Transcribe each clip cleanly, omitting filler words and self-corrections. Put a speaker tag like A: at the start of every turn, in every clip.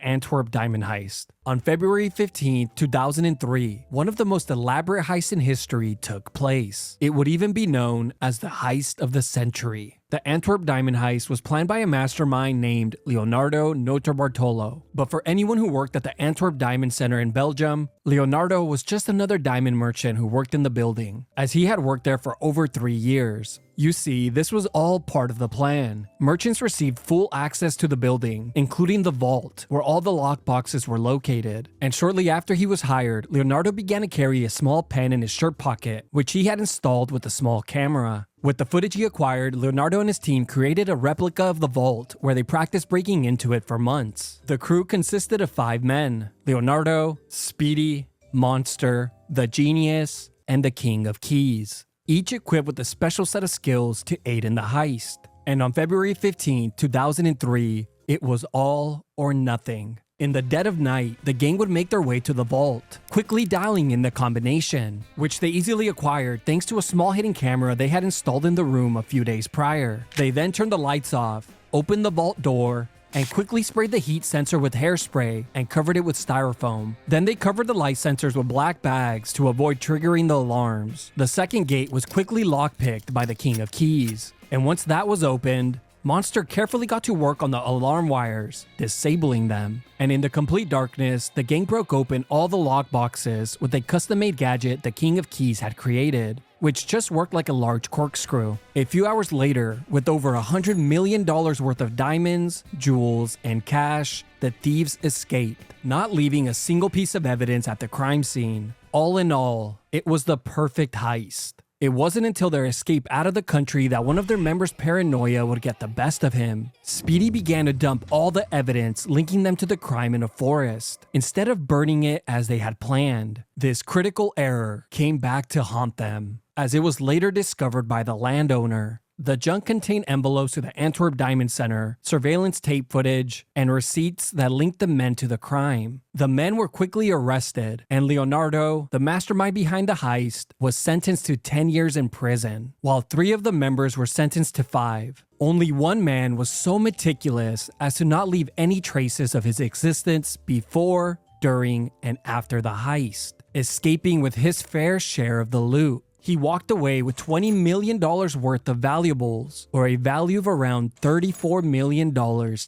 A: the Antwerp diamond heist. On February 15, 2003, one of the most elaborate heists in history took place. It would even be known as the heist of the century. The Antwerp diamond heist was planned by a mastermind named Leonardo Notarbartolo. But for anyone who worked at the Antwerp Diamond Center in Belgium, Leonardo was just another diamond merchant who worked in the building, as he had worked there for over 3 years. You see, this was all part of the plan. Merchants received full access to the building, including the vault, where all the lockboxes were located. And shortly after he was hired, Leonardo began to carry a small pen in his shirt pocket, which he had installed with a small camera. With the footage he acquired, Leonardo and his team created a replica of the vault where they practiced breaking into it for months. The crew consisted of 5 men: Leonardo, Speedy, Monster, the Genius, and the King of Keys, each equipped with a special set of skills to aid in the heist. And on February 15, 2003, it was all or nothing. In the dead of night, the gang would make their way to the vault, quickly dialing in the combination, which they easily acquired thanks to a small hidden camera they had installed in the room a few days prior. They then turned the lights off, opened the vault door, and quickly sprayed the heat sensor with hairspray and covered it with styrofoam. Then they covered the light sensors with black bags to avoid triggering the alarms. The second gate was quickly lockpicked by the King of Keys, and once that was opened, Monster carefully got to work on the alarm wires, disabling them. And in the complete darkness, the gang broke open all the lockboxes with a custom-made gadget the King of Keys had created, which just worked like a large corkscrew. A few hours later, with over $100 million worth of diamonds, jewels, and cash, the thieves escaped, not leaving a single piece of evidence at the crime scene. All in all, it was the perfect heist. It wasn't until their escape out of the country that one of their members' paranoia would get the best of him. Speedy began to dump all the evidence linking them to the crime in a forest, instead of burning it as they had planned. This critical error came back to haunt them, as it was later discovered by the landowner. The junk contained envelopes to the Antwerp Diamond Center, surveillance tape footage, and receipts that linked the men to the crime. The men were quickly arrested, and Leonardo, the mastermind behind the heist, was sentenced to 10 years in prison, while 3 of the members were sentenced to 5. Only one man was so meticulous as to not leave any traces of his existence before, during, and after the heist, escaping with his fair share of the loot. He walked away with $20 million worth of valuables, or a value of around $34 million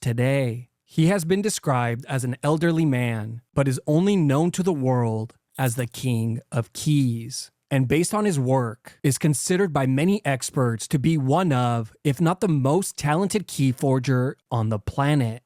A: today. He has been described as an elderly man, but is only known to the world as the King of Keys. And based on his work, is considered by many experts to be one of, if not the most talented key forger on the planet.